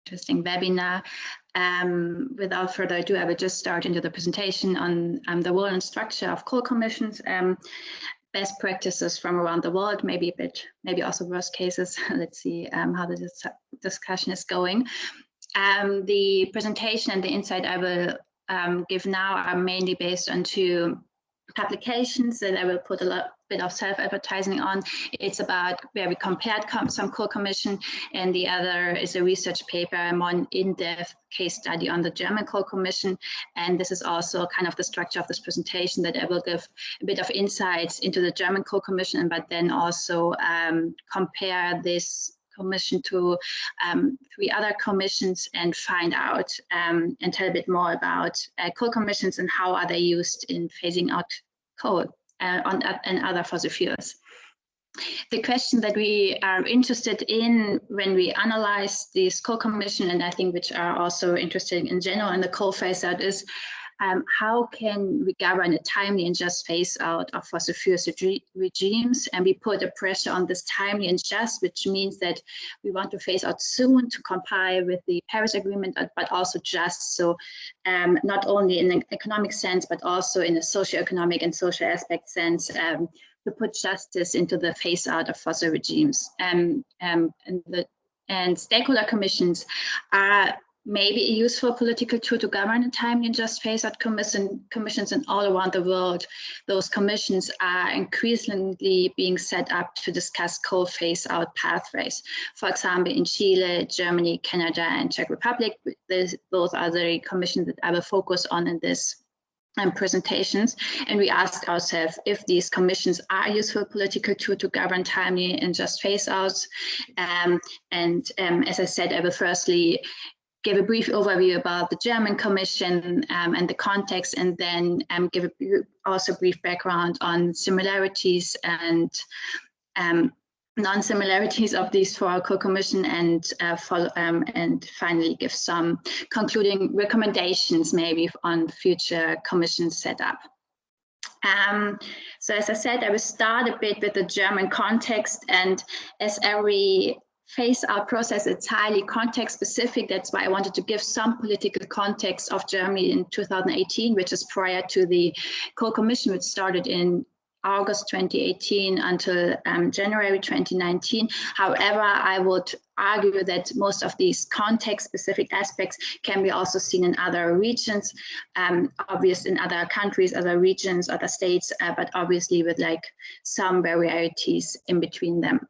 interesting webinar. Without further ado, I will just start into the presentation on the role and structure of coal commissions, best practices from around the world, maybe also worst cases. Let's see how the discussion is going. The presentation and the insight I will give now are mainly based on two publications that I will put a bit of self-advertising on. It's about where we compared some coal commission, and the other is a research paper, a more in-depth case study on the German coal commission. And this is also kind of the structure of this presentation, that I will give a bit of insights into the German coal commission, but then also compare this commission to 3 other commissions and find out and tell a bit more about coal commissions and how are they used in phasing out coal and other fossil fuels. The question that we are interested in when we analyze this coal commission, and I think which are also interested in general in the coal phase out, is how can we govern a timely and just phase out of fossil fuels regimes? And we put a pressure on this timely and just, which means that we want to phase out soon to comply with the Paris Agreement, but also just. So not only in an economic sense, but also in a socio-economic and social aspect sense, to put justice into the phase out of fossil regimes. And stakeholder commissions are maybe a useful political tool to govern a timely and just phase-out commissions, and all around the world, those commissions are increasingly being set up to discuss coal phase-out pathways. For example, in Chile, Germany, Canada, and Czech Republic, those are the commissions that I will focus on in this presentations. And we ask ourselves if these commissions are a useful political tool to govern timely and just phase-outs. As I said, I will firstly give a brief overview about the German Commission and the context, and then give also a brief background on similarities and non-similarities of these 4 coal commission, and finally give some concluding recommendations maybe on future commission setup. So as I said, I will start a bit with the German context, and as every phase-out process, it's highly context-specific. That's why I wanted to give some political context of Germany in 2018, which is prior to the coal commission, which started in August 2018 until January 2019. However, I would argue that most of these context-specific aspects can be also seen in other regions, obviously in other countries, other regions, other states, but obviously with like some varieties in between them.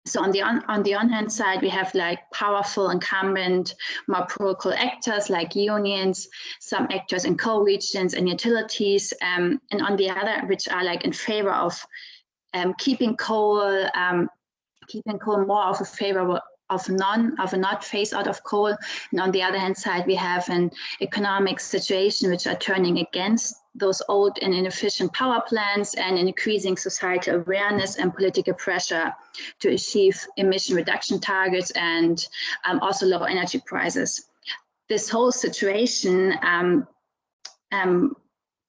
So on the on hand side, we have like powerful incumbent, more pro-coal actors like unions, some actors in coal regions and utilities, and on the other, which are like in favor of keeping coal more of a favor of a not phase out of coal. And on the other hand side, we have an economic situation which are turning against those old and inefficient power plants, and an increasing societal awareness and political pressure to achieve emission reduction targets and also low energy prices. This whole situation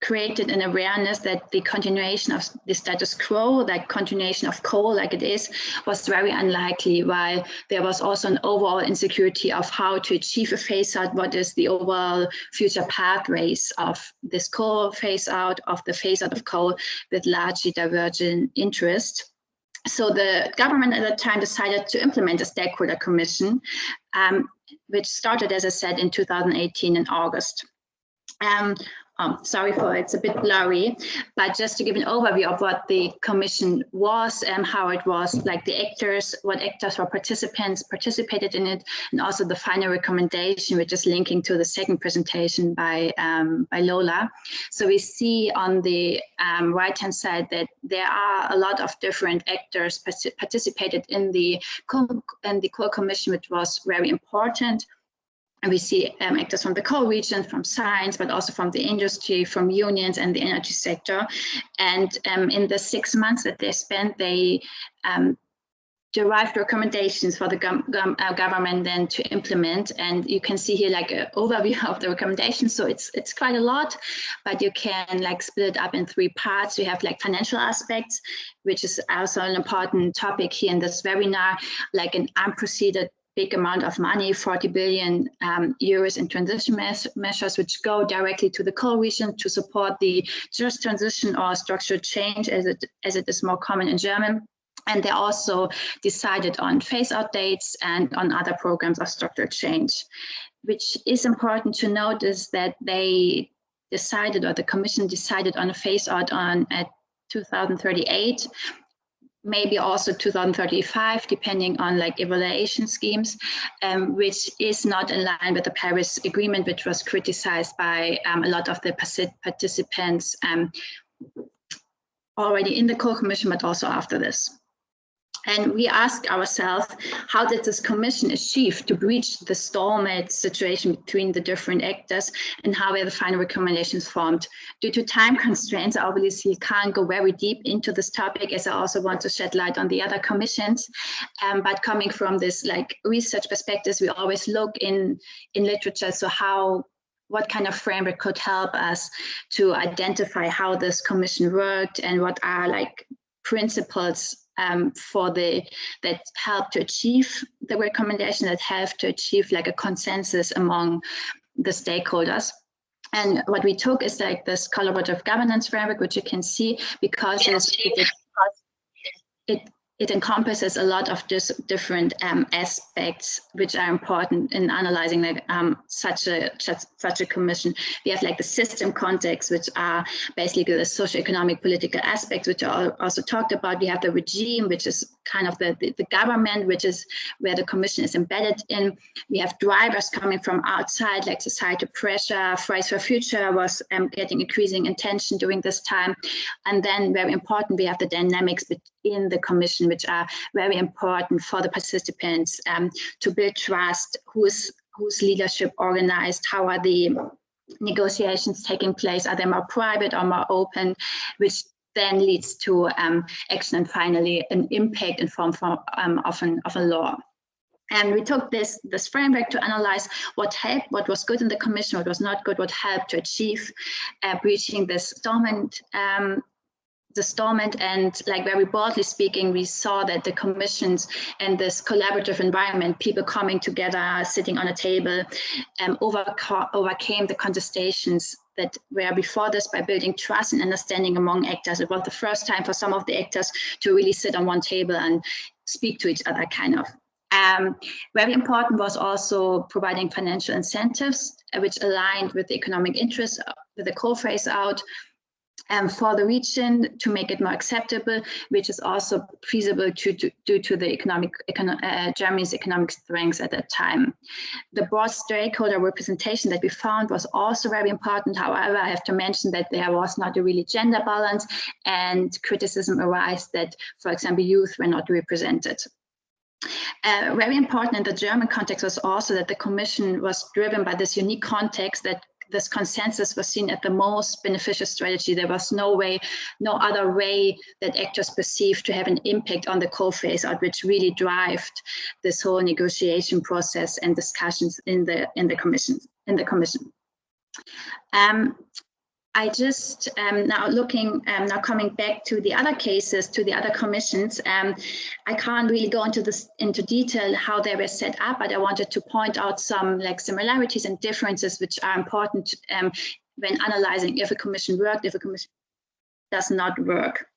created an awareness that the continuation of the status quo, like continuation of coal like it is, was very unlikely, while there was also an overall insecurity of how to achieve a phase out, what is the overall future pathways of this coal phase out, of the phase out of coal, with largely divergent interest. So the government at that time decided to implement a stakeholder commission, which started, as I said, in 2018 in August. Sorry for it's a bit blurry, but just to give an overview of what the commission was and how it was, like the actors, what actors or participants participated in it, and also the final recommendation, which is linking to the second presentation by Lola. So we see on the right-hand side that there are a lot of different actors participated in the coal commission, which was very important. And we see actors from the coal region, from science, but also from the industry, from unions and the energy sector. And in the 6 months that they spent, they derived recommendations for the government then to implement. And you can see here like an overview of the recommendations. So it's quite a lot, but you can like split it up in 3 parts. We have like financial aspects, which is also an important topic here in this webinar, like an unprecedented big amount of money, 40 billion euros in transition measures, which go directly to the coal region to support the just transition or structural change, as it is more common in German. And they also decided on phase-out dates and on other programs of structural change. Which is important to note is that they decided, or the Commission decided, on a phase-out at 2038, maybe also 2035, depending on like evaluation schemes, which is not in line with the Paris Agreement, which was criticized by a lot of the participants already in the Coal Commission, but also after this. And we ask ourselves, how did this Commission achieve to breach the stalemate situation between the different actors, and how were the final recommendations formed? Due to time constraints, obviously can't go very deep into this topic, as I also want to shed light on the other commissions. But coming from this like research perspectives, we always look in literature, so what kind of framework could help us to identify how this Commission worked, and what are like principles that help to achieve the recommendation, that help to achieve like a consensus among the stakeholders. And what we took is like this collaborative governance framework, which you can see, because it encompasses a lot of different aspects which are important in analyzing like, such a commission. We have like the system context, which are basically the socioeconomic political aspects, which are also talked about. We have the regime, which is kind of the government, which is where the commission is embedded in. We have drivers coming from outside, like societal pressure. Fridays for Future was getting increasing attention during this time. And then very important, we have the dynamics in the commission, which are very important for the participants to build trust. Whose leadership organized? How are the negotiations taking place? Are they more private or more open? Which then leads to action and finally an impact in form of a law. And we took this framework to analyze what helped, what was good in the commission, what was not good, what helped to achieve breaching this stallment, and like very broadly speaking, we saw that the commissions and this collaborative environment, people coming together, sitting on a table, overcame the contestations that were before this by building trust and understanding among actors. It was the first time for some of the actors to really sit on one table and speak to each other, kind of. Very important was also providing financial incentives, which aligned with the economic interests with the coal phase out. For the region to make it more acceptable, which is also feasible due to the Germany's economic strengths at that time. The broad stakeholder representation that we found was also very important. However, I have to mention that there was not a really gender balance, and criticism arose that, for example, youth were not represented. Very important in the German context was also that the Commission was driven by this unique context that this consensus was seen as the most beneficial strategy. There was no other way that actors perceived to have an impact on the coal phase out, which really drove this whole negotiation process and discussions in the commission. I just now coming back to the other cases, to the other commissions. I can't really go into detail how they were set up, but I wanted to point out some like similarities and differences which are important when analyzing if a commission worked, if a commission does not work.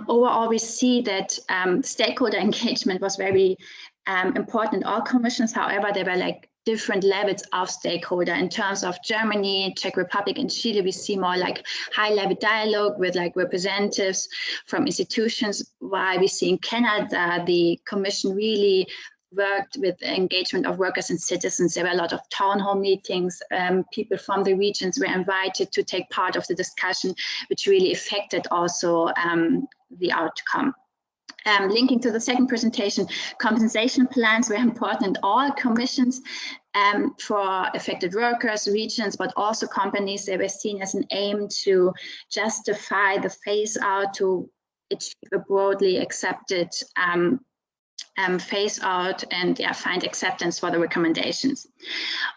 Overall, we see that stakeholder engagement was very important in all commissions. However, there were like different levels of stakeholder. In terms of Germany, Czech Republic, and Chile, we see more like high-level dialogue with like representatives from institutions. While we see in Canada, the Commission really worked with the engagement of workers and citizens. There were a lot of town hall meetings. People from the regions were invited to take part of the discussion, which really affected also the outcome. Linking to the second presentation, compensation plans were important in all commissions for affected workers, regions, but also companies. They were seen as an aim to justify the phase out, to achieve a broadly accepted phase out, and find acceptance for the recommendations.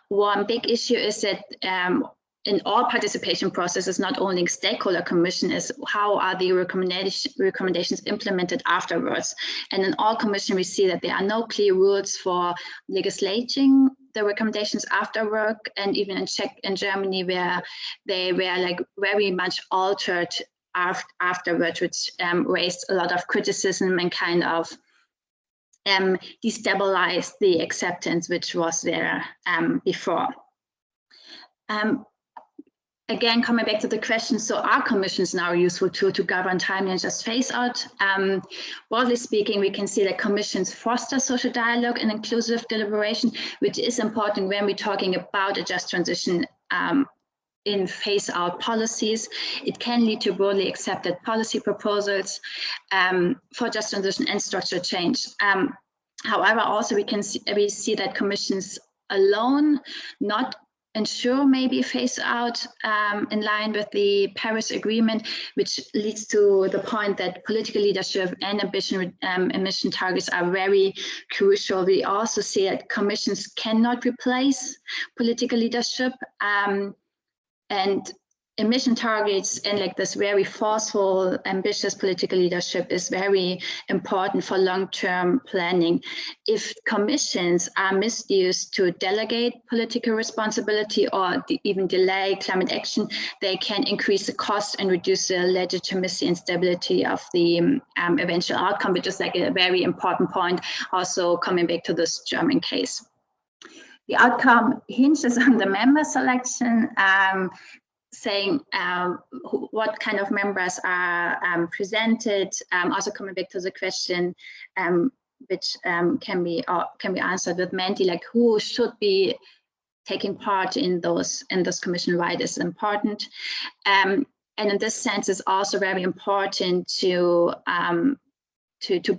One big issue is that in all participation processes, not only in stakeholder commission, is how are the recommendations implemented afterwards. And in all commission, we see that there are no clear rules for legislating the recommendations after work, and even in Czech and Germany, where they were like very much altered afterwards, which raised a lot of criticism and kind of destabilized the acceptance which was there before. Again, coming back to the question, so are commissions now a useful tool to govern timely and just phase out? Broadly speaking, we can see that commissions foster social dialogue and inclusive deliberation, which is important when we're talking about a just transition in phase out policies. It can lead to broadly accepted policy proposals for just transition and structural change. However, also we see that commissions alone not ensure maybe phase out in line with the Paris Agreement, which leads to the point that political leadership and emission targets are very crucial. We also see that commissions cannot replace political leadership, and emission targets and like this very forceful, ambitious political leadership is very important for long-term planning. If commissions are misused to delegate political responsibility or even delay climate action, they can increase the cost and reduce the legitimacy and stability of the eventual outcome, which is like a very important point, also coming back to this German case. The outcome hinges on the member selection, saying what kind of members are presented. Also coming back to the question, which can be answered with Menti, like who should be taking part in those commission, why this is important. And in this sense, it's also very important to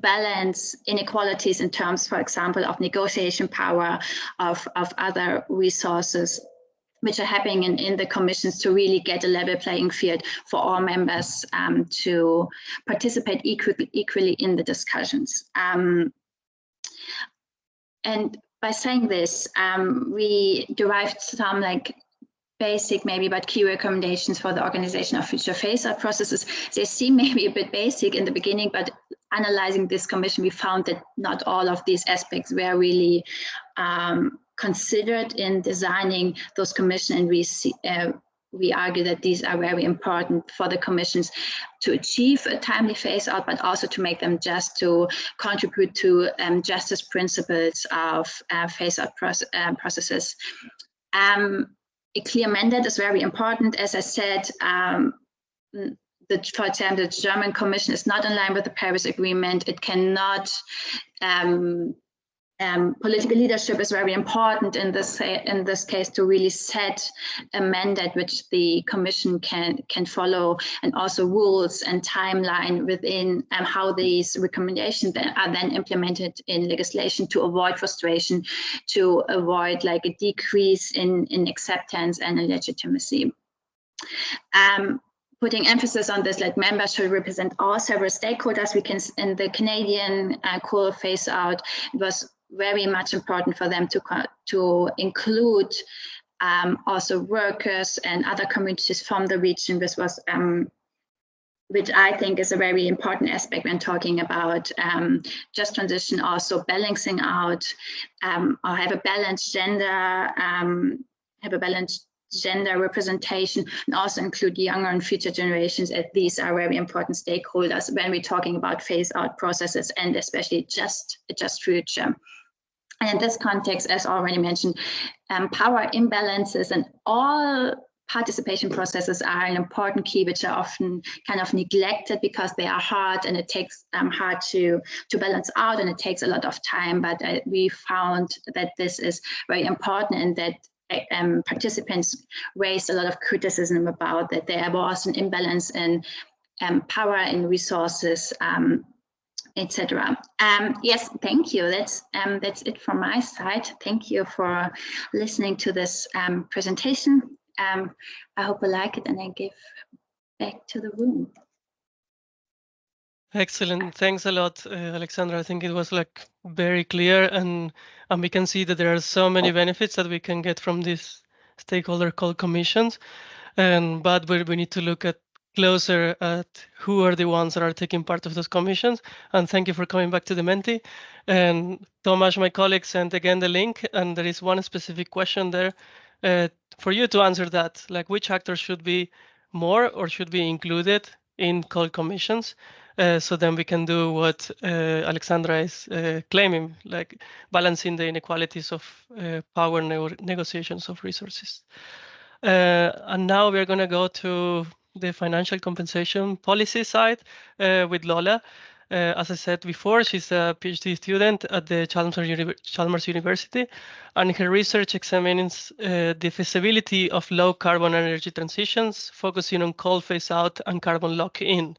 balance inequalities in terms, for example, of negotiation power, of other resources, which are happening in the commissions, to really get a level playing field for all members to participate equally in the discussions. And by saying this, we derived some like basic maybe but key recommendations for the organization of future phase-out processes. They seem maybe a bit basic in the beginning, but analyzing this commission, we found that not all of these aspects were really considered in designing those commissions, and we argue that these are very important for the commissions to achieve a timely phase out, but also to make them just to contribute to justice principles of phase out processes. A clear mandate is very important. As I said, for example, the German Commission is not in line with the Paris Agreement. It cannot, political leadership is very important in this case to really set a mandate which the Commission can follow, and also rules and timeline within how these recommendations are then implemented in legislation to avoid frustration, to avoid like a decrease in acceptance and in legitimacy. Putting emphasis on this, like members should represent all several stakeholders. We can, in the Canadian coal phase out, it was very much important for them to include also workers and other communities from the region. This was, which I think is a very important aspect when talking about just transition, also balancing out, or have a balanced gender representation, and also include younger and future generations, as these are very important stakeholders when we're talking about phase out processes, and especially just future. And in this context, as already mentioned, power imbalances and all participation processes are an important key, which are often kind of neglected because they are hard, and it takes hard to balance out, and it takes a lot of time. But we found that this is very important, and that participants raised a lot of criticism about that there was an imbalance in power and resources, etc. Yes, thank you. That's it from my side. Thank you for listening to this presentation. I hope you like it, and I give back to the room. Excellent. Thanks a lot, Alexandra. I think it was like very clear, and we can see that there are so many benefits that we can get from this stakeholder coal commissions. But we need to look at closer at who are the ones that are taking part of those commissions. And thank you for coming back to the Menti. And Tomasz, my colleague, sent again the link, and there is one specific question there for you to answer that, like which actors should be more or should be included in coal commissions. So then we can do what Alexandra is claiming, like balancing the inequalities of power negotiations of resources. And now we're going to go to the financial compensation policy side with Lola. As I said before, she's a PhD student at the Chalmers University, and her research examines the feasibility of low carbon energy transitions, focusing on coal phase out and carbon lock in.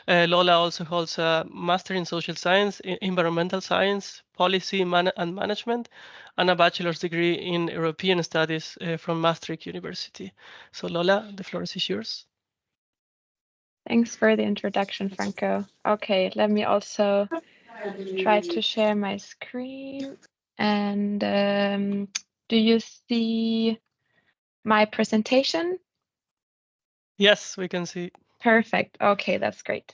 Lola also holds a Master in Social Science, Environmental Science, Policy and Management, and a bachelor's degree in European Studies from Maastricht University. So Lola, the floor is yours. Thanks for the introduction, Franco. Okay, let me also try to share my screen. And do you see my presentation? Yes, we can see. Perfect. Okay, that's great.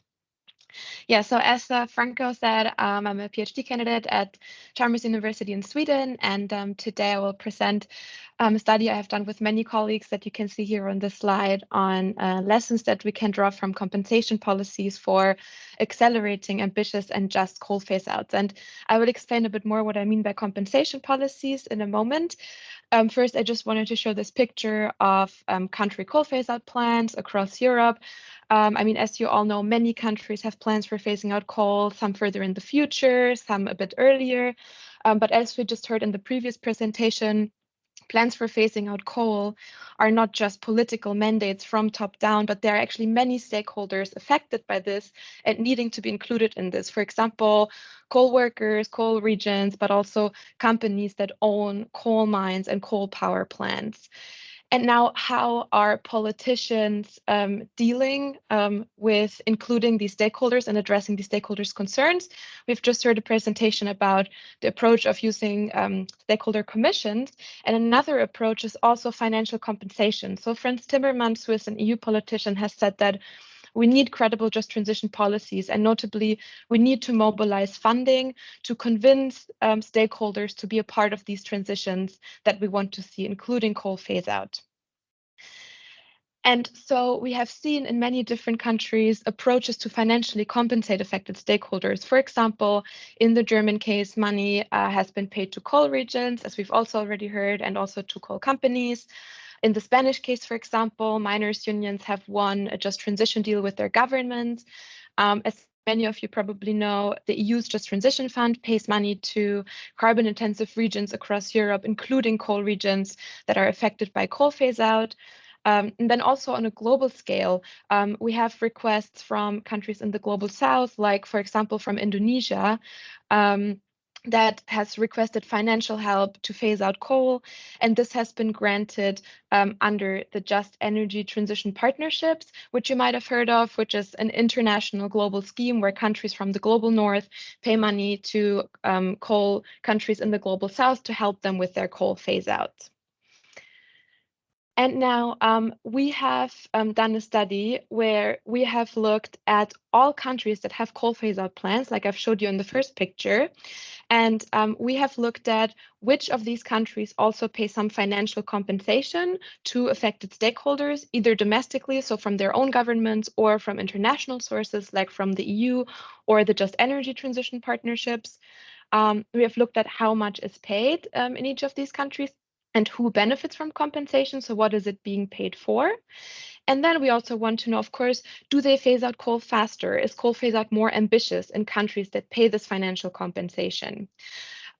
Yeah, so as Franco said, I'm a PhD candidate at Chalmers University in Sweden, and today I will present a study I have done with many colleagues that you can see here on this slide on lessons that we can draw from compensation policies for accelerating ambitious and just coal phase outs. And I will explain a bit more what I mean by compensation policies in a moment. First, I just wanted to show this picture of country coal phase out plans across Europe. I mean, as you all know, many countries have plans for phasing out coal, some further in the future, some a bit earlier. But as we just heard in the previous presentation, plans for phasing out coal are not just political mandates from top down, but there are actually many stakeholders affected by this and needing to be included in this. For example, coal workers, coal regions, but also companies that own coal mines and coal power plants. And now, how are politicians dealing with including these stakeholders and addressing these stakeholders' concerns? We've just heard a presentation about the approach of using stakeholder commissions. And another approach is also financial compensation. So Franz Timmermans, who is an EU politician, has said that we need credible just transition policies, and notably, we need to mobilize funding to convince stakeholders to be a part of these transitions that we want to see, including coal phase out. And so we have seen in many different countries approaches to financially compensate affected stakeholders. For example, in the German case, money has been paid to coal regions, as we've also already heard, and also to coal companies. In the Spanish case, for example, miners' unions have won a just transition deal with their government. As many of you probably know, the EU's Just Transition Fund pays money to carbon-intensive regions across Europe, including coal regions that are affected by coal phase-out. And then also on a global scale, we have requests from countries in the global south, like, for example, from Indonesia, that has requested financial help to phase out coal. And this has been granted under the Just Energy Transition Partnerships, which you might have heard of, which is an international global scheme where countries from the global north pay money to coal countries in the global south to help them with their coal phase out. And now we have done a study where we have looked at all countries that have coal phase out plans, like I've showed you in the first picture. And we have looked at which of these countries also pay some financial compensation to affected stakeholders, either domestically, so from their own governments, or from international sources, like from the EU or the Just Energy Transition Partnerships. We have looked at how much is paid in each of these countries and who benefits from compensation. So what is it being paid for? And then we also want to know, of course, do they phase out coal faster? Is coal phase out more ambitious in countries that pay this financial compensation?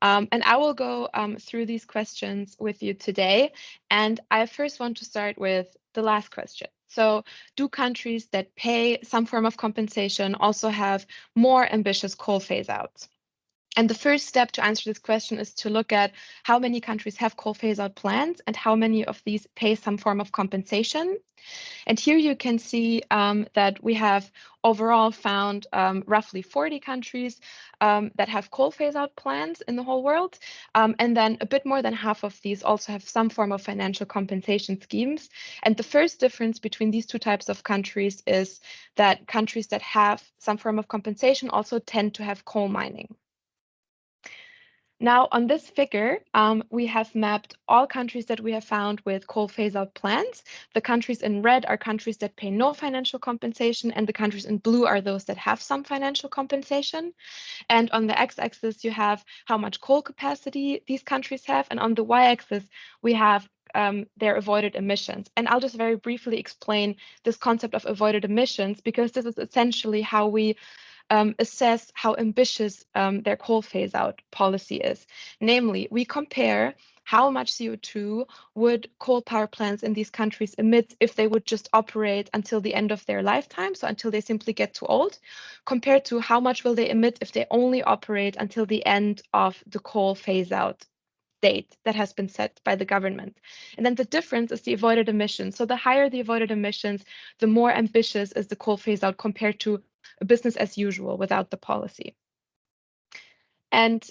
And I will go through these questions with you today. And I first want to start with the last question. So do countries that pay some form of compensation also have more ambitious coal phase outs? And the first step to answer this question is to look at how many countries have coal phase-out plans and how many of these pay some form of compensation. And here you can see that we have overall found roughly 40 countries that have coal phase-out plans in the whole world. And then a bit more than half of these also have some form of financial compensation schemes. And the first difference between these two types of countries is that countries that have some form of compensation also tend to have coal mining. Now, on this figure, we have mapped all countries that we have found with coal phase-out plans. The countries in red are countries that pay no financial compensation, and the countries in blue are those that have some financial compensation. And on the x-axis, you have how much coal capacity these countries have, and on the y-axis, we have their avoided emissions. And I'll just very briefly explain this concept of avoided emissions, because this is essentially how we assess how ambitious their coal phase-out policy is. Namely, we compare how much CO2 would coal power plants in these countries emit if they would just operate until the end of their lifetime, so until they simply get too old, compared to how much will they emit if they only operate until the end of the coal phase-out date that has been set by the government. And then the difference is the avoided emissions. So the higher the avoided emissions, the more ambitious is the coal phase-out compared to business as usual without the policy. And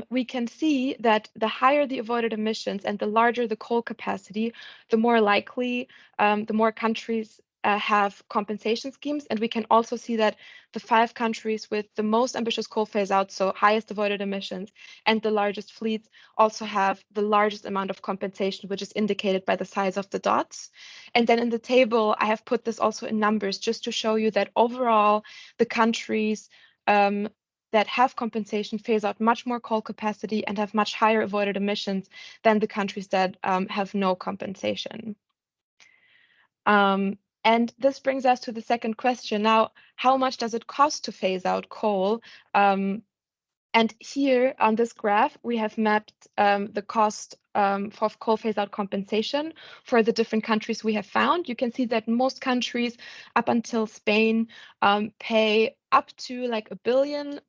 we can see that the higher the avoided emissions and the larger the coal capacity, the more likely the more countries have compensation schemes. And we can also see that the 5 countries with the most ambitious coal phase out, so highest avoided emissions, and the largest fleets also have the largest amount of compensation, which is indicated by the size of the dots. And then in the table, I have put this also in numbers just to show you that overall, the countries that have compensation phase out much more coal capacity and have much higher avoided emissions than the countries that have no compensation. And this brings us to the second question. Now, how much does it cost to phase out coal? And here on this graph, we have mapped the cost for coal phase-out compensation for the different countries we have found. You can see that most countries, up until Spain, pay up to like $1 billion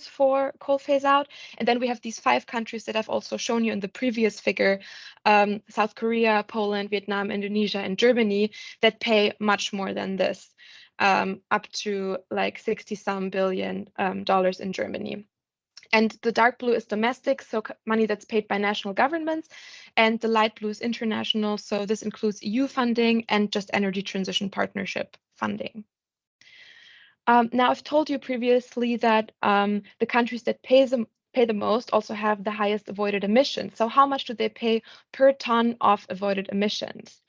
for coal phase-out. And then we have these 5 countries that I've also shown you in the previous figure, South Korea, Poland, Vietnam, Indonesia, and Germany, that pay much more than this, up to like 60-some billion dollars in Germany. And the dark blue is domestic, so money that's paid by national governments, and the light blue is international, so this includes EU funding and just energy transition partnership funding. Now, I've told you previously that the countries that pay the most also have the highest avoided emissions. So how much do they pay per ton of avoided emissions?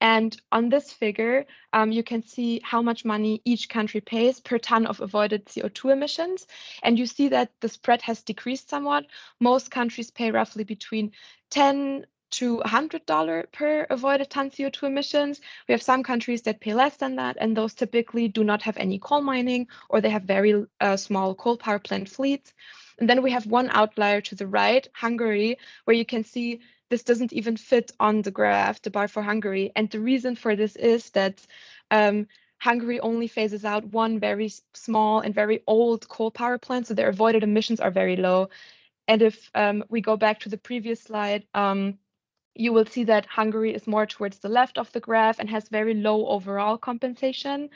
And on this figure, you can see how much money each country pays per ton of avoided CO2 emissions. And you see that the spread has decreased somewhat. Most countries pay roughly between $10 to $100 per avoided ton CO2 emissions. We have some countries that pay less than that, and those typically do not have any coal mining, or they have very small coal power plant fleets. And then we have one outlier to the right, Hungary, where you can see this doesn't even fit on the graph, the bar for Hungary. And the reason for this is that Hungary only phases out one very small and very old coal power plant, so their avoided emissions are very low. And if we go back to the previous slide, you will see that Hungary is more towards the left of the graph and has very low overall compensation.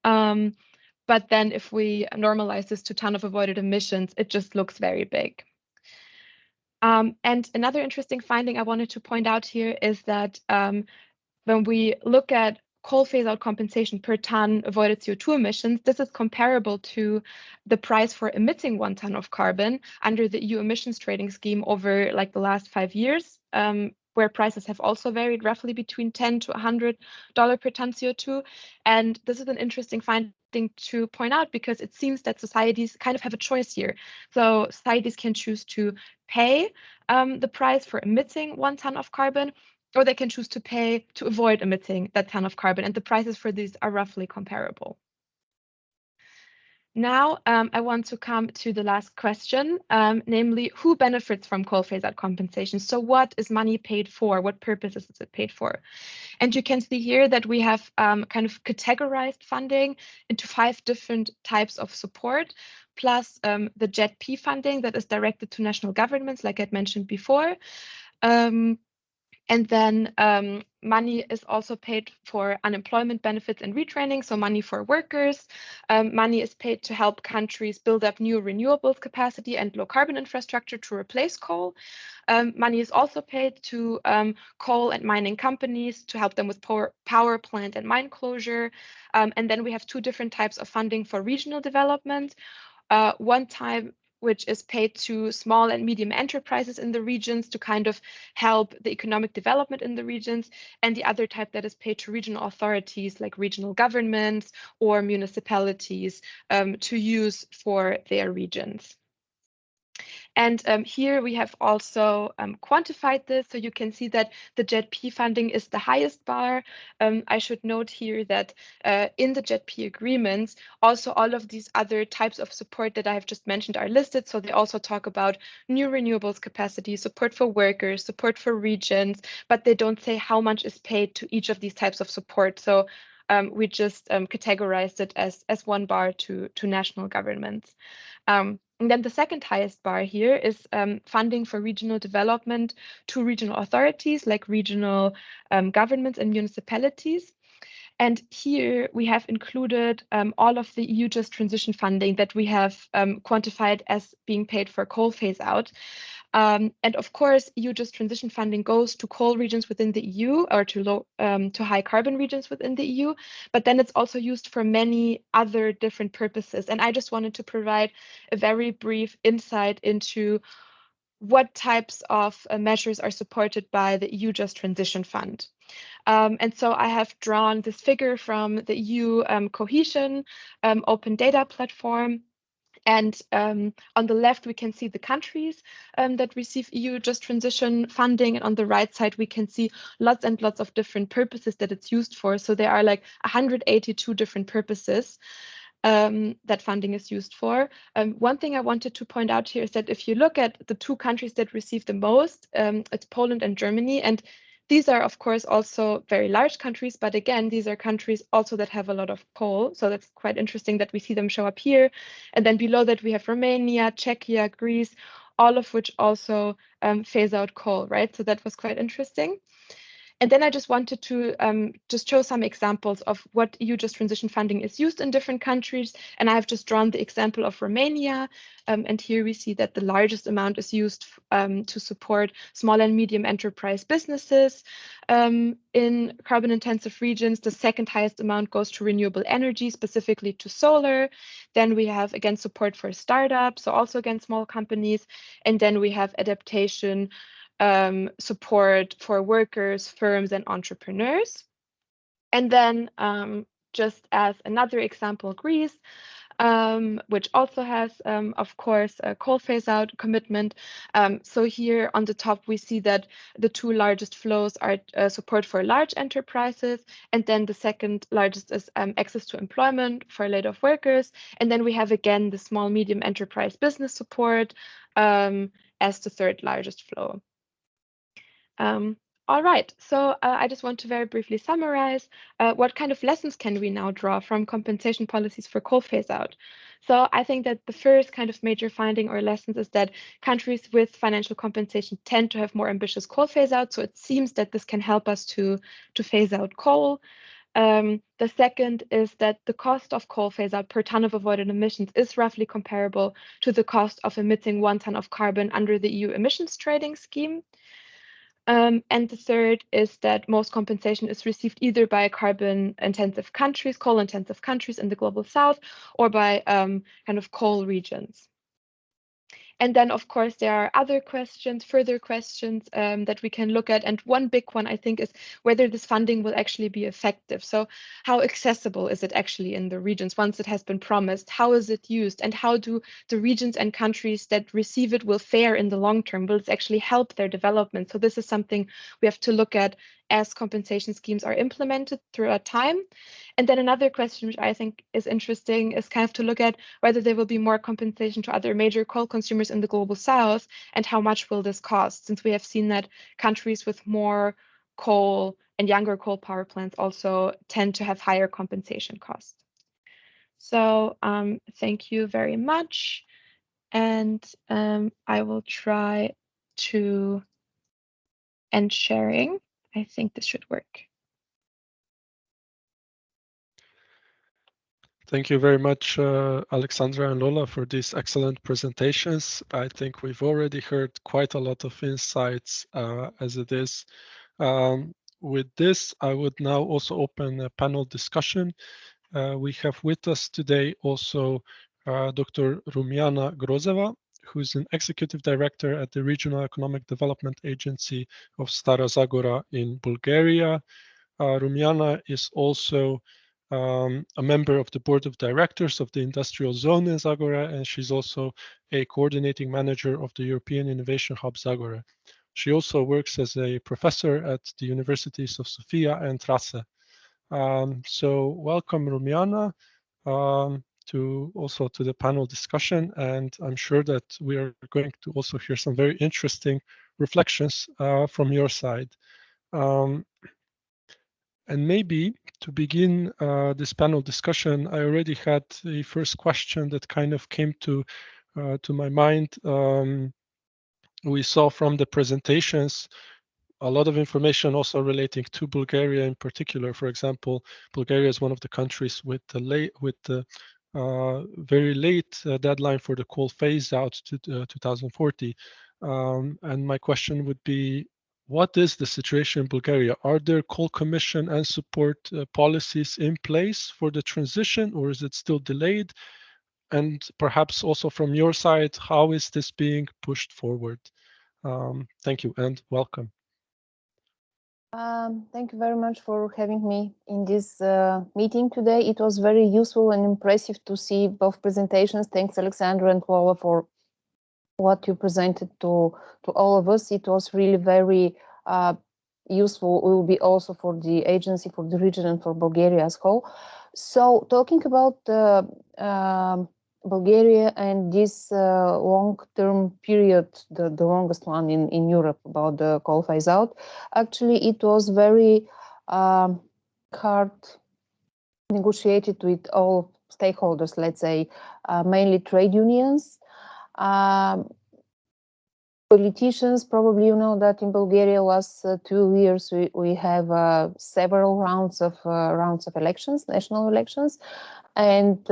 But then if we normalize this to ton of avoided emissions, it just looks very big. And another interesting finding I wanted to point out here is that when we look at coal phase-out compensation per ton avoided CO2 emissions, this is comparable to the price for emitting 1 ton of carbon under the EU emissions trading scheme over like the last 5 years, where prices have also varied roughly between $10 to $100 per ton CO2. And this is an interesting finding to point out because it seems that societies kind of have a choice here. So societies can choose to pay the price for emitting 1 ton of carbon, or they can choose to pay to avoid emitting that ton of carbon. And the prices for these are roughly comparable. Now, I want to come to the last question, namely, who benefits from coal phase-out compensation? So what is money paid for? What purposes is it paid for? And you can see here that we have kind of categorized funding into 5 different types of support, plus the JET-P funding that is directed to national governments, like I mentioned before. And then money is also paid for unemployment benefits and retraining, so money for workers. Money is paid to help countries build up new renewables capacity and low carbon infrastructure to replace coal. Money is also paid to coal and mining companies to help them with power plant and mine closure. And then we have 2 different types of funding for regional development. One time which is paid to small and medium enterprises in the regions to kind of help the economic development in the regions, and the other type that is paid to regional authorities like regional governments or municipalities to use for their regions. And here we have also quantified this, so you can see that the JET-P funding is the highest bar. I should note here that in the JET-P agreements, also all of these other types of support that I have just mentioned are listed. So they also talk about new renewables capacity, support for workers, support for regions, but they don't say how much is paid to each of these types of support. So we just categorized it as one bar to national governments. And then the second highest bar here is funding for regional development to regional authorities like regional governments and municipalities. And here we have included all of the EU Just Transition funding that we have quantified as being paid for coal phase out. And of course, EU Just Transition funding goes to coal regions within the EU or to high carbon regions within the EU, but then it's also used for many other different purposes. And I just wanted to provide a very brief insight into what types of measures are supported by the EU Just Transition Fund. And so I have drawn this figure from the EU Cohesion Open Data Platform. And on the left, we can see the countries that receive EU Just Transition funding. And on the right side, we can see lots and lots of different purposes that it's used for. So there are like 182 different purposes that funding is used for. One thing I wanted to point out here is that if you look at the 2 countries that receive the most, it's Poland and Germany. And these are, of course, also very large countries, but again, these are countries also that have a lot of coal. So that's quite interesting that we see them show up here. And then below that, we have Romania, Czechia, Greece, all of which also phase out coal, right? So that was quite interesting. And then I just wanted to just show some examples of what EU Just Transition funding is used in different countries. And I've just drawn the example of Romania. And here we see that the largest amount is used to support small and medium enterprise businesses in carbon intensive regions. The second highest amount goes to renewable energy, specifically to solar. Then we have, again, support for startups, so also again, small companies. And then we have adaptation support for workers, firms, and entrepreneurs. And then just as another example, Greece, which also has, of course, a coal phase-out commitment. So here on the top, we see that the 2 largest flows are support for large enterprises, and then the second largest is access to employment for laid-off workers. And then we have, again, the small, medium enterprise business support as the 3rd largest flow. All right, so I just want to very briefly summarize what kind of lessons can we now draw from compensation policies for coal phase out. So I think that the first kind of major finding or lessons is that countries with financial compensation tend to have more ambitious coal phase out. So it seems that this can help us to phase out coal. The second is that the cost of coal phase out per ton of avoided emissions is roughly comparable to the cost of emitting 1 ton of carbon under the EU emissions trading scheme. And the third is that most compensation is received either by carbon-intensive countries, coal-intensive countries in the global south, or by kind of coal regions. And then, of course, there are other questions, further questions that we can look at. And one big one, I think, is whether this funding will actually be effective. So how accessible is it actually in the regions once it has been promised? How is it used? And how do the regions and countries that receive it will fare in the long term? Will it actually help their development? So this is something we have to look at as compensation schemes are implemented throughout time. And then another question, which I think is interesting, is kind of to look at whether there will be more compensation to other major coal consumers in the global south, and how much will this cost, since we have seen that countries with more coal and younger coal power plants also tend to have higher compensation costs. So thank you very much. And I will try to end sharing. I think this should work. Thank you very much, Alexandra and Lola, for these excellent presentations. I think we've already heard quite a lot of insights as it is. With this, I would now also open a panel discussion. We have with us today also Dr. Rumiana Grozeva, who's an executive director at the Regional Economic Development Agency of Stara Zagora in Bulgaria. Rumiana is also a member of the board of directors of the industrial zone in Zagora, and she's also a coordinating manager of the European Innovation Hub Zagora. She also works as a professor at the universities of Sofia and Trase. So welcome, Rumiana, to the panel discussion, and I'm sure that we are going to also hear some very interesting reflections from your side. And maybe to begin this panel discussion, I already had a first question that kind of came to my mind. We saw from the presentations a lot of information also relating to Bulgaria in particular. For example, Bulgaria is one of the countries with the very late deadline for the coal phase out to 2040. And my question would be, what is the situation in Bulgaria? Are there coal commission and support policies in place for the transition, or is it still delayed? And perhaps also from your side, how is this being pushed forward? Thank you and welcome. Thank you very much for having me in this meeting today. It was very useful and impressive to see both presentations. Thanks, Alexandra and Lola, for what you presented to all of us. It was really very useful. It will be also for the agency, for the region, and for Bulgaria as whole. So talking about Bulgaria and this long-term period, the longest one in Europe, about the coal phase out, actually it was very hard negotiated with all stakeholders, let's say, mainly trade unions. Politicians, probably you know that in Bulgaria last 2 years we have several rounds of elections, national elections, and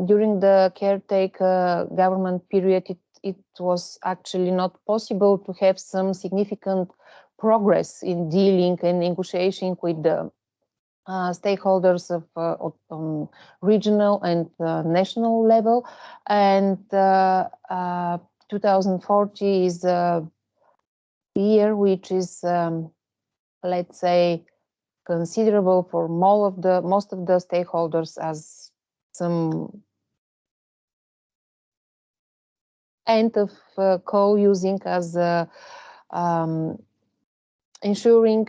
during the caretaker government period it was actually not possible to have some significant progress in dealing and negotiating with the stakeholders of regional and national level, and 2040 is a year which is, let's say, considerable for most of the stakeholders as some end of coal using as ensuring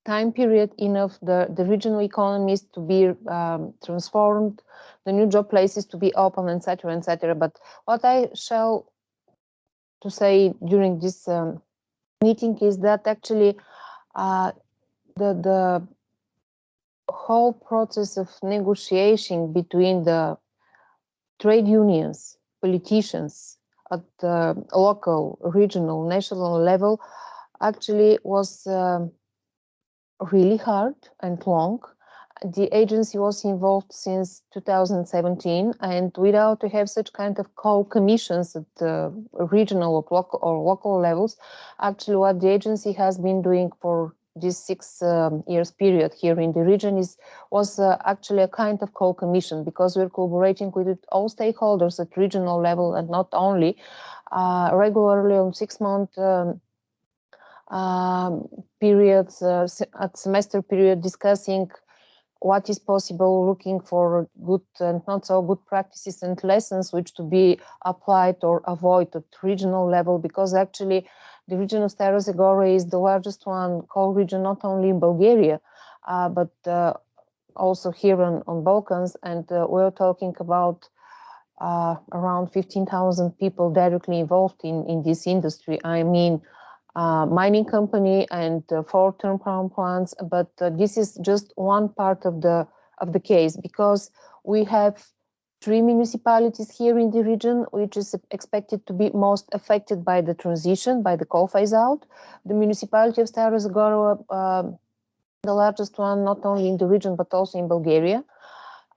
time period enough the regional economies to be transformed, the new job places to be open, etc., etc. But what I shall to say during this meeting is that actually the whole process of negotiation between the trade unions, politicians at the local, regional, national level actually was really hard and long. The agency was involved since 2017, and without to have such kind of co-commissions at the regional or local levels, actually what the agency has been doing for this 6 years period here in the region was actually a kind of co-commission, because we're collaborating with all stakeholders at regional level, and not only regularly on 6-month periods, at semester period, discussing what is possible, looking for good and not so good practices and lessons which to be applied or avoided at regional level, because actually The region of Stara Zagora is the largest coal region, not only in Bulgaria, but also here on Balkans. And we're talking about around 15,000 people directly involved in this industry. I mean, mining company and 4 thermal power plants, but this is just one part of the case, because we have 3 municipalities here in the region, which is expected to be most affected by the transition, by the coal phase out. The municipality of Stara Zagora, the largest one, not only in the region, but also in Bulgaria.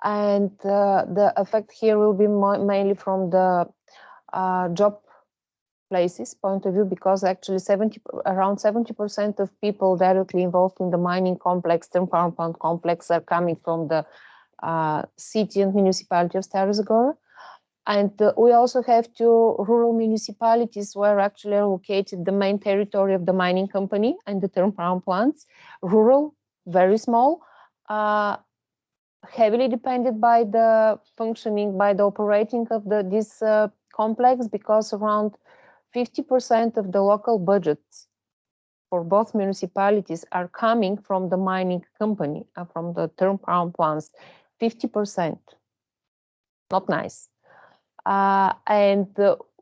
And the effect here will be mainly from the job places point of view, because actually around 70% of people directly involved in the mining complex, thermal power plant complex, are coming from the city and municipality of Stara Zagora. And we also have 2 rural municipalities where actually are located the main territory of the mining company and the thermal power plants. Rural, very small, heavily depended by the functioning, by the operating of this complex, because around 50% of the local budgets for both municipalities are coming from the mining company, from the thermal power plants. 50%, not nice. And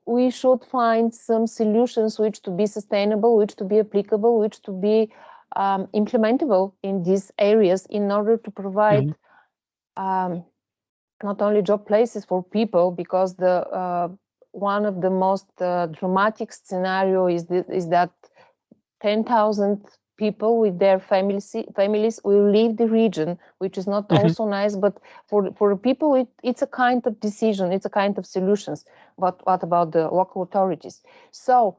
we should find some solutions which to be sustainable, which to be applicable, which to be implementable in these areas, in order to provide not only job places for people, because the one of the most dramatic scenario is that 10,000 people with their families will leave the region, which is not also nice, but for people it's a kind of decision, it's a kind of solutions. But what about the local authorities? So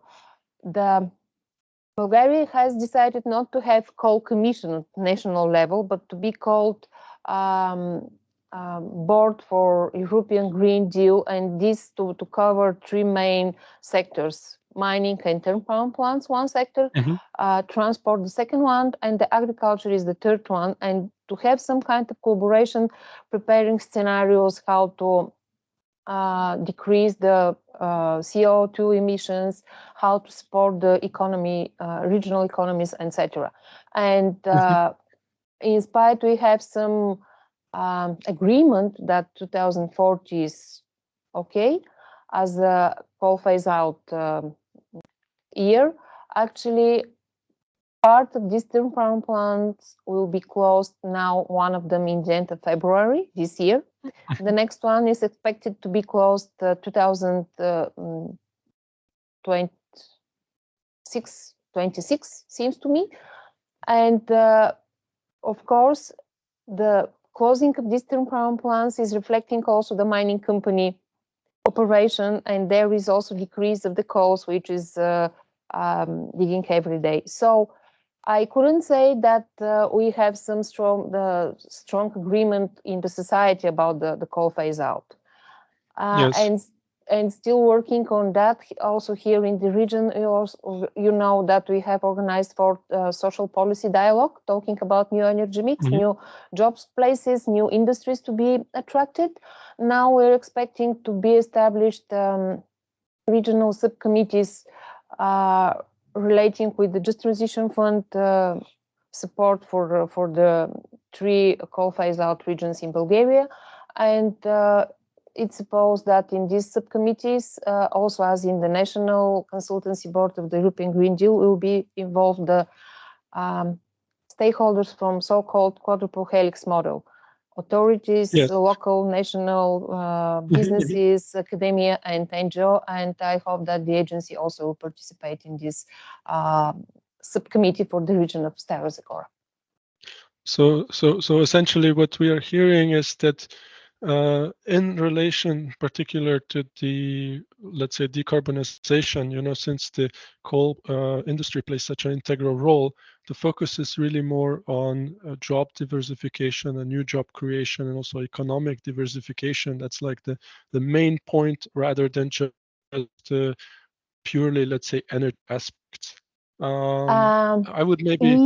the Bulgaria has decided not to have coal commission at national level, but to be called board for European Green Deal, and this to cover 3 main sectors: mining and thermal power plants, one sector, transport, the second one, and the agriculture is the third one, and to have some kind of collaboration, preparing scenarios how to decrease the CO2 emissions, how to support the economy, regional economies, etc. And in spite, we have some agreement that 2040 is okay as a coal phase out year. Actually, part of these thermal power plants will be closed now, one of them in the end of February this year. The next one is expected to be closed 2026, seems to me. And of course, the closing of these thermal power plants is reflecting also the mining company operation, and there is also decrease of the coals, which is digging every day. So I couldn't say that we have some strong agreement in the society about the coal phase out. Yes. And still working on that. Also here in the region, you know that we have organized for social policy dialogue, talking about new energy mix, new jobs places, new industries to be attracted. Now we're expecting to be established regional subcommittees relating with the Just Transition Fund support for the 3 coal phase out regions in Bulgaria. And it's supposed that in these subcommittees, also as in the National Consultancy Board of the European Green Deal, will be involved the stakeholders from so-called quadruple helix model. Authorities, yes. Local, national, businesses, academia, and NGO. And I hope that the agency also will participate in this subcommittee for the region of Stara Zagora. So essentially what we are hearing is that in relation particular to the, let's say, decarbonization, since the coal industry plays such an integral role, the focus is really more on job diversification and new job creation, and also economic diversification. That's like the main point, rather than just purely, let's say, energy aspects. I would maybe...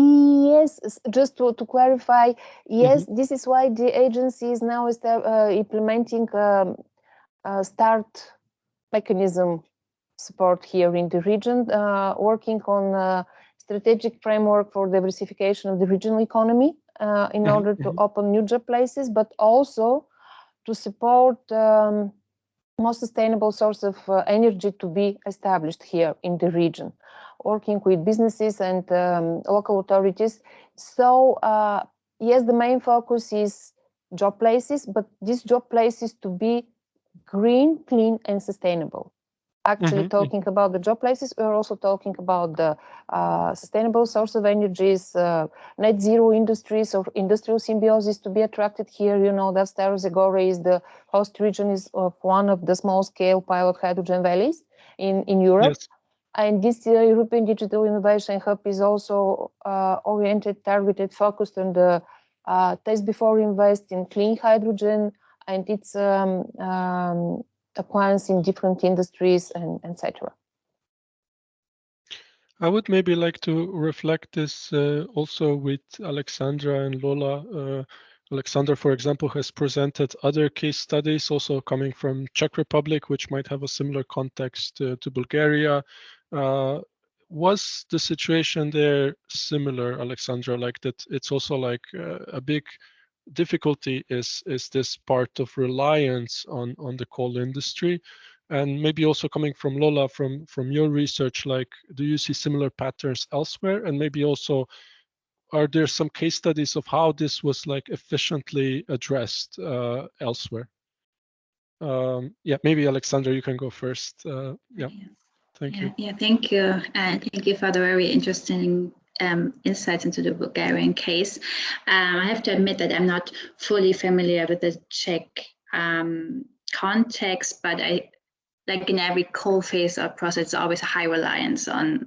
Yes, just to clarify, yes, this is why the agency is now implementing a start mechanism support here in the region, working on a strategic framework for diversification of the regional economy in order to open new job places, but also to support more sustainable source of energy to be established here in the region, working with businesses and local authorities. So yes, the main focus is job places, but these job places to be green, clean, and sustainable. Actually, talking about the job places, we're also talking about the sustainable source of energies, net zero industries or industrial symbiosis to be attracted here. You know that Stara Zagora is the host region of one of the small-scale pilot hydrogen valleys in Europe. Yes. And this European Digital Innovation Hub is also oriented, targeted, focused on the test before invest in clean hydrogen, and it's acquaintance in different industries and etc. I would maybe like to reflect this also with Alexandra and Lola. Alexandra, for example, has presented other case studies also coming from Czech Republic, which might have a similar context to Bulgaria. Was the situation there similar, Alexandra, like that it's also like a big difficulty is this part of reliance on the coal industry? And maybe also coming from Lola, from your research, like, do you see similar patterns elsewhere? And maybe also, are there some case studies of how this was like efficiently addressed elsewhere? Yeah, maybe Alexandra, you can go first. Yeah, thank you. Yeah, thank you. And thank you for the very interesting insights into the Bulgarian case. I have to admit that I'm not fully familiar with the Czech context, but like in every coal phase of process, it's always a high reliance on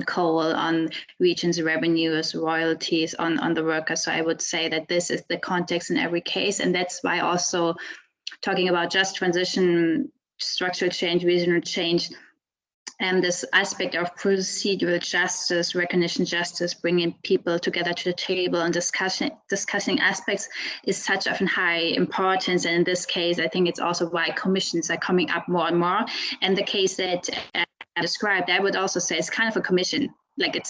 coal, on regions' revenues, royalties, on the workers. So I would say that this is the context in every case, and that's why also talking about just transition, structural change, regional change, and this aspect of procedural justice, recognition justice, bringing people together to the table and discussing aspects is such of a high importance. And in this case, I think it's also why commissions are coming up more and more. And the case that I described, I would also say it's kind of a commission. Like it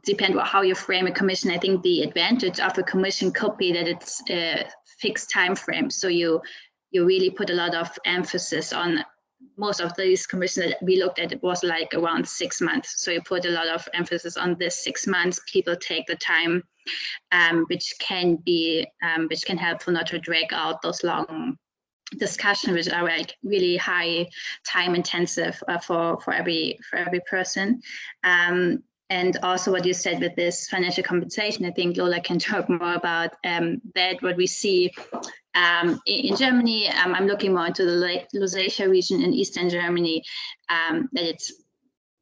depends on how you frame a commission. I think the advantage of a commission could be that it's a fixed time frame. So you really put a lot of emphasis on. Most of these commissions that we looked at, it was like around 6 months. So you put a lot of emphasis on this 6 months. People take the time, which can help not to drag out those long discussions, which are like really high time intensive for every person. And also what you said with this financial compensation, I think Lola can talk more about that, what we see in Germany. I'm looking more into the Lusatia region in Eastern Germany, that it's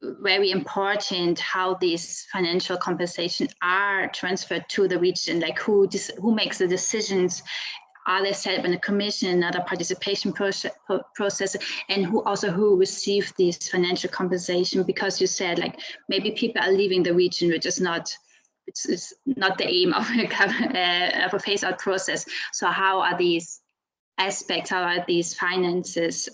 very important how these financial compensations are transferred to the region, like who makes the decisions. Are they set up in a commission, another participation process, and who receive these financial compensation? Because you said like maybe people are leaving the region, which is not the aim of a phase-out process. So how are these aspects, how are these finances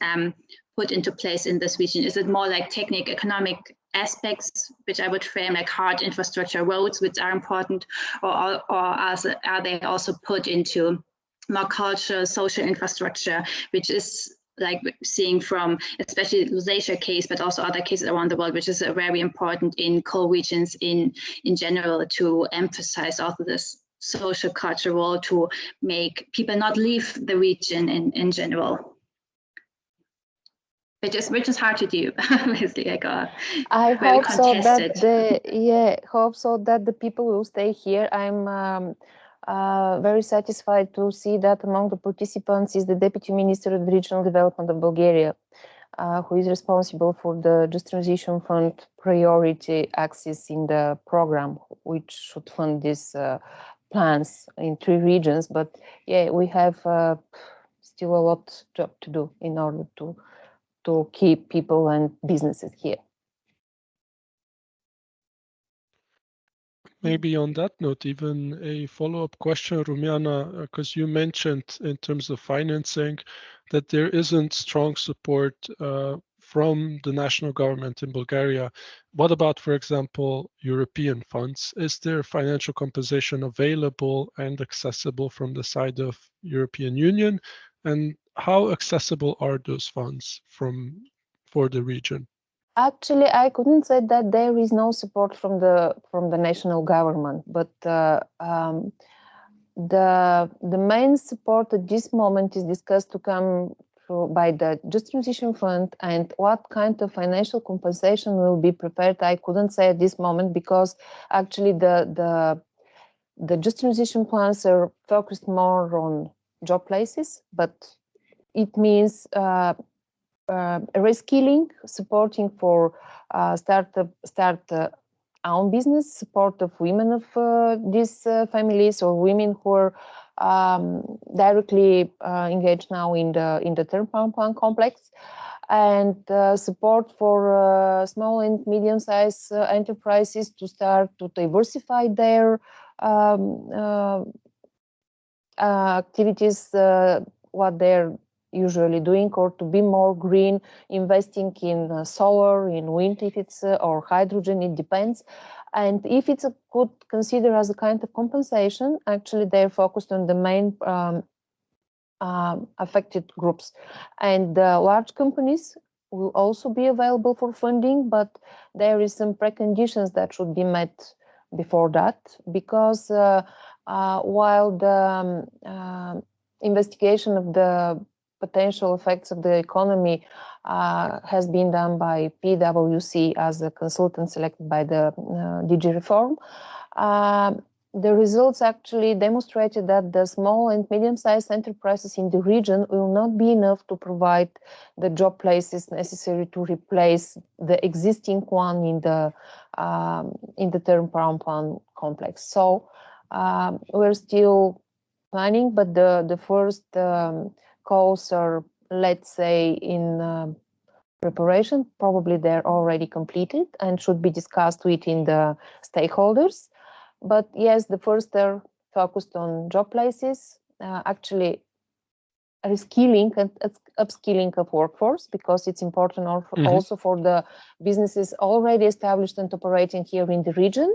put into place in this region? Is it more like technical, economic aspects, which I would frame like hard infrastructure, roads, which are important, or are they also put into more culture, social infrastructure, which is like seeing from especially Lusatia case, but also other cases around the world, which is very important in coal regions in general, to emphasize also this social culture role to make people not leave the region in general. Which is hard to do, obviously. Like I hope so that the people will stay here. I'm very satisfied to see that among the participants is the Deputy Minister of Regional Development of Bulgaria, who is responsible for the Just Transition Fund priority axis in the program, which should fund these plans in 3 regions. But yeah, we have still a lot job to do in order to keep people and businesses here. Maybe on that note, even a follow-up question, Rumiana, because you mentioned in terms of financing that there isn't strong support from the national government in Bulgaria. What about, for example, European funds? Is there financial compensation available and accessible from the side of European Union? And how accessible are those funds for the region? Actually, I couldn't say that there is no support from the national government, but the main support at this moment is discussed to come through by the Just Transition Fund, and what kind of financial compensation will be prepared, I couldn't say at this moment, because actually the Just Transition plans are focused more on job places, but it means reskilling, supporting for start own business, support of women of these families, or women who are directly engaged now in the turnaround plan complex, and support for small and medium-sized enterprises to start to diversify their activities, what they're usually doing, or to be more green, investing in solar, in wind, if it's or hydrogen, it depends. And if it's could consider as a kind of compensation, actually they're focused on the main affected groups. And large companies will also be available for funding, but there is some preconditions that should be met before that, because while the investigation of the potential effects of the economy has been done by PwC as a consultant selected by the DG Reform, the results actually demonstrated that the small and medium-sized enterprises in the region will not be enough to provide the job places necessary to replace the existing one in the turnaround plan complex. So we're still planning, but the first calls are, let's say, in preparation. Probably they're already completed and should be discussed within the stakeholders. But yes, the first are focused on job places, actually reskilling and upskilling of workforce, because it's important also for the businesses already established and operating here in the region.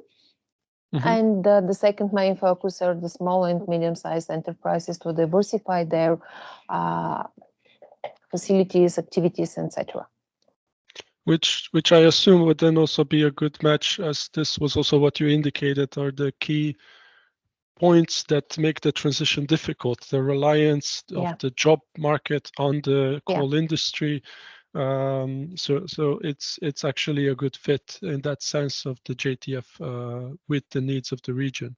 And the second main focus are the small and medium-sized enterprises to diversify their facilities, activities, etc. Which I assume would then also be a good match, as this was also what you indicated are the key points that make the transition difficult, the reliance of the job market on the coal industry. So it's actually a good fit in that sense of the JTF with the needs of the region.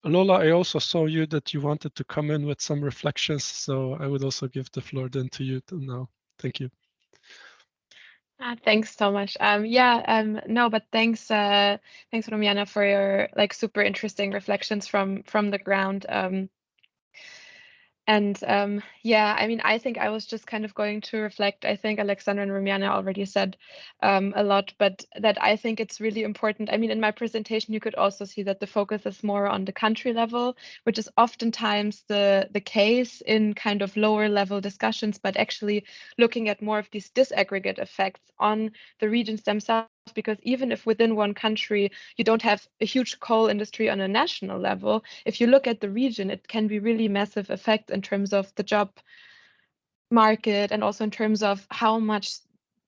Lola, I also saw you that you wanted to come in with some reflections, so I would also give the floor then to you now. Thank you. Thanks so much. No, but thanks Rumiana for your super interesting reflections from the ground. I mean, I think I was just kind of going to reflect. I think Alexandra and Rumiana already said a lot, but that I think it's really important. I mean, in my presentation, you could also see that the focus is more on the country level, which is oftentimes the case in kind of lower level discussions, but actually looking at more of these disaggregate effects on the regions themselves. Because even if within one country you don't have a huge coal industry on a national level, if you look at the region, it can be really massive effect in terms of the job market and also in terms of how much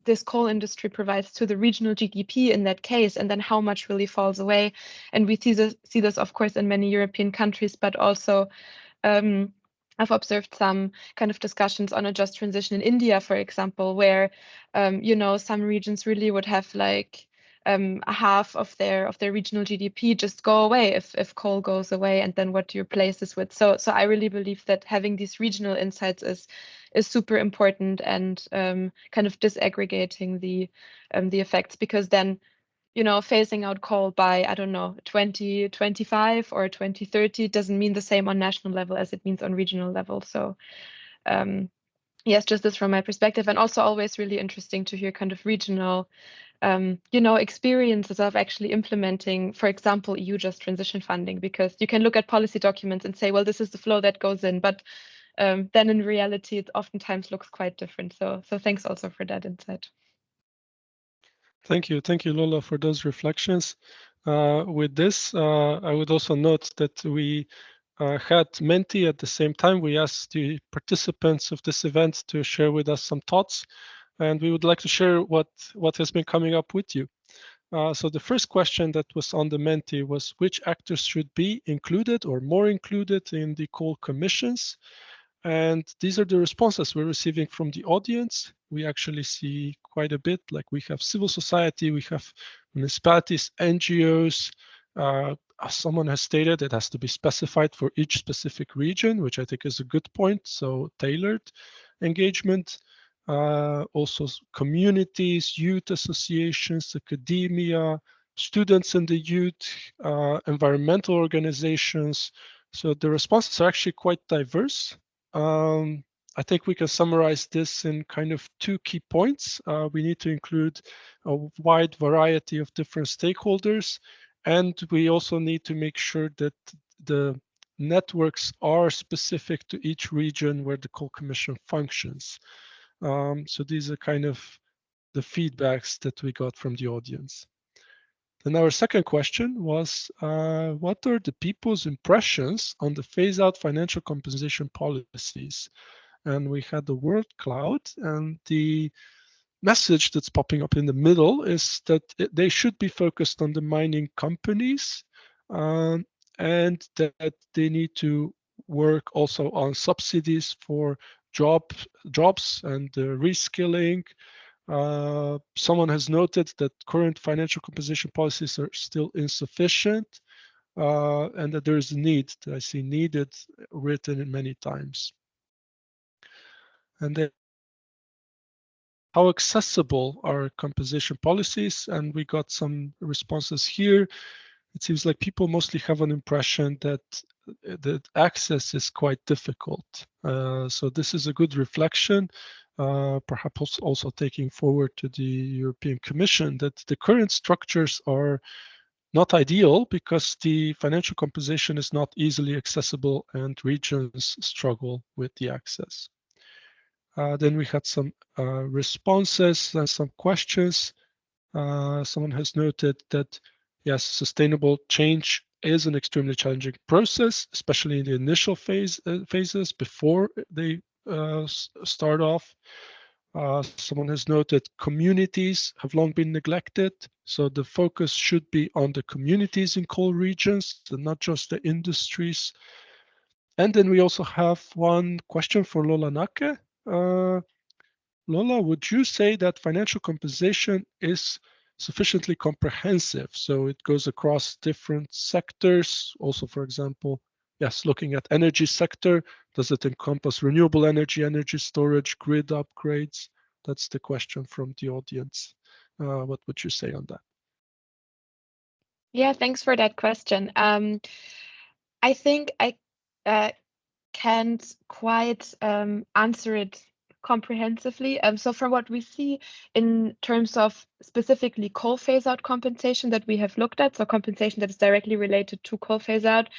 this coal industry provides to the regional GDP in that case, and then how much really falls away. And we see this of course in many European countries, but also I've observed some kind of discussions on a just transition in India, for example, where some regions really would have like half of their regional GDP just go away if coal goes away, and then what do you replace this with? So I really believe that having these regional insights is super important, and kind of disaggregating the effects, because then phasing out coal by, I don't know, 2025 or 2030 doesn't mean the same on national level as it means on regional level. So yes, just this from my perspective, and also always really interesting to hear kind of regional experiences of actually implementing, for example, EU Just Transition funding, because you can look at policy documents and say, well, this is the flow that goes in, but then in reality, it oftentimes looks quite different. So thanks also for that insight. Thank you, Lola, for those reflections. With this, I would also note that we had Menti at the same time. We asked the participants of this event to share with us some thoughts, and we would like to share what has been coming up with you. So the first question that was on the Menti was which actors should be included or more included in the coal commissions? And these are the responses we're receiving from the audience. We actually see quite a bit, like we have civil society, we have municipalities, NGOs. As someone has stated, it has to be specified for each specific region, which I think is a good point. So tailored engagement. Also communities, youth associations, academia, students and the youth, environmental organizations. So the responses are actually quite diverse. I think we can summarize this in kind of 2 key points. We need to include a wide variety of different stakeholders, and we also need to make sure that the networks are specific to each region where the coal commission functions. So these are kind of the feedbacks that we got from the audience. Then our second question was, what are the people's impressions on the phase-out financial compensation policies? And we had the word cloud, and the message that's popping up in the middle is that they should be focused on the mining companies, and that they need to work also on subsidies for jobs and reskilling. Someone has noted that current financial compensation policies are still insufficient, and that there is a need. I see needed written many times. And then how accessible are compensation policies? And we got some responses here. It seems like people mostly have an impression that access is quite difficult. So this is a good reflection, perhaps also taking forward to the European Commission, that the current structures are not ideal because the financial compensation is not easily accessible and regions struggle with the access. Then we had some responses and some questions. Someone has noted that, yes, sustainable change is an extremely challenging process, especially in the initial phases before they start off. Someone has noted communities have long been neglected, so the focus should be on the communities in coal regions and not just the industries. And then we also have one question for Lola Nake. Lola, would you say that financial compensation is sufficiently comprehensive? So it goes across different sectors. Also, for example, yes, looking at energy sector, does it encompass renewable energy, energy storage, grid upgrades? That's the question from the audience. What would you say on that? Yeah, thanks for that question. I think I can't quite answer it comprehensively. So from what we see in terms of specifically coal phase-out compensation that we have looked at, so compensation that is directly related to coal phase-out,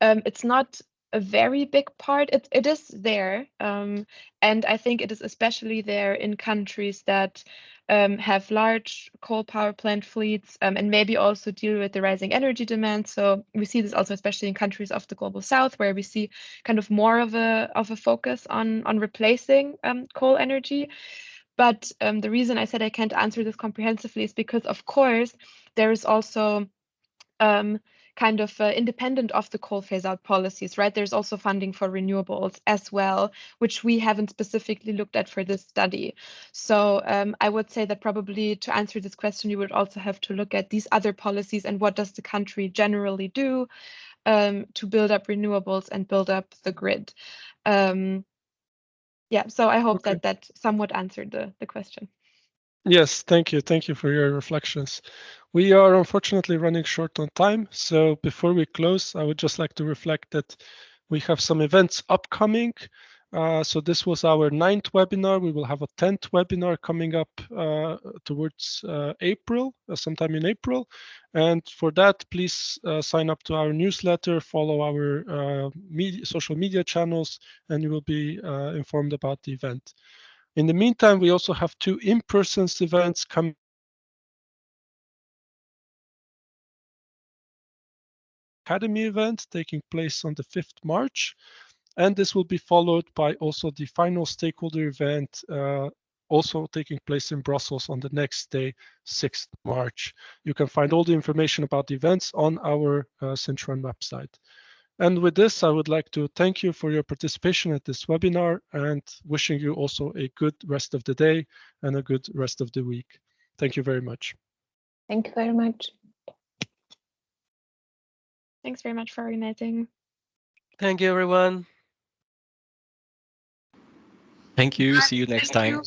it's not a very big part. It is there, and I think it is especially there in countries that have large coal power plant fleets, and maybe also deal with the rising energy demand. So we see this also especially in countries of the global south, where we see kind of more of a focus on replacing coal energy. But the reason I said I can't answer this comprehensively is because, of course, there is also kind of independent of the coal phase-out policies, right? There's also funding for renewables as well, which we haven't specifically looked at for this study. So I would say that probably to answer this question, you would also have to look at these other policies and what does the country generally do to build up renewables and build up the grid. Yeah, so I hope that somewhat answered the question. Yes, thank you. Thank you for your reflections. We are unfortunately running short on time. So before we close, I would just like to reflect that we have some events upcoming. So this was our 9th webinar. We will have a 10th webinar coming up towards April, sometime in April. And for that, please sign up to our newsletter, follow our social media channels, and you will be informed about the event. In the meantime, we also have 2 in-person events coming. Academy event taking place on the 5th March. And this will be followed by also the final stakeholder event, also taking place in Brussels on the next day, 6th March. You can find all the information about the events on our CINTRAN website. And with this, I would like to thank you for your participation at this webinar and wishing you also a good rest of the day and a good rest of the week. Thank you very much. Thank you very much. Thanks very much for organizing. Thank you, everyone. Thank you. See you next time.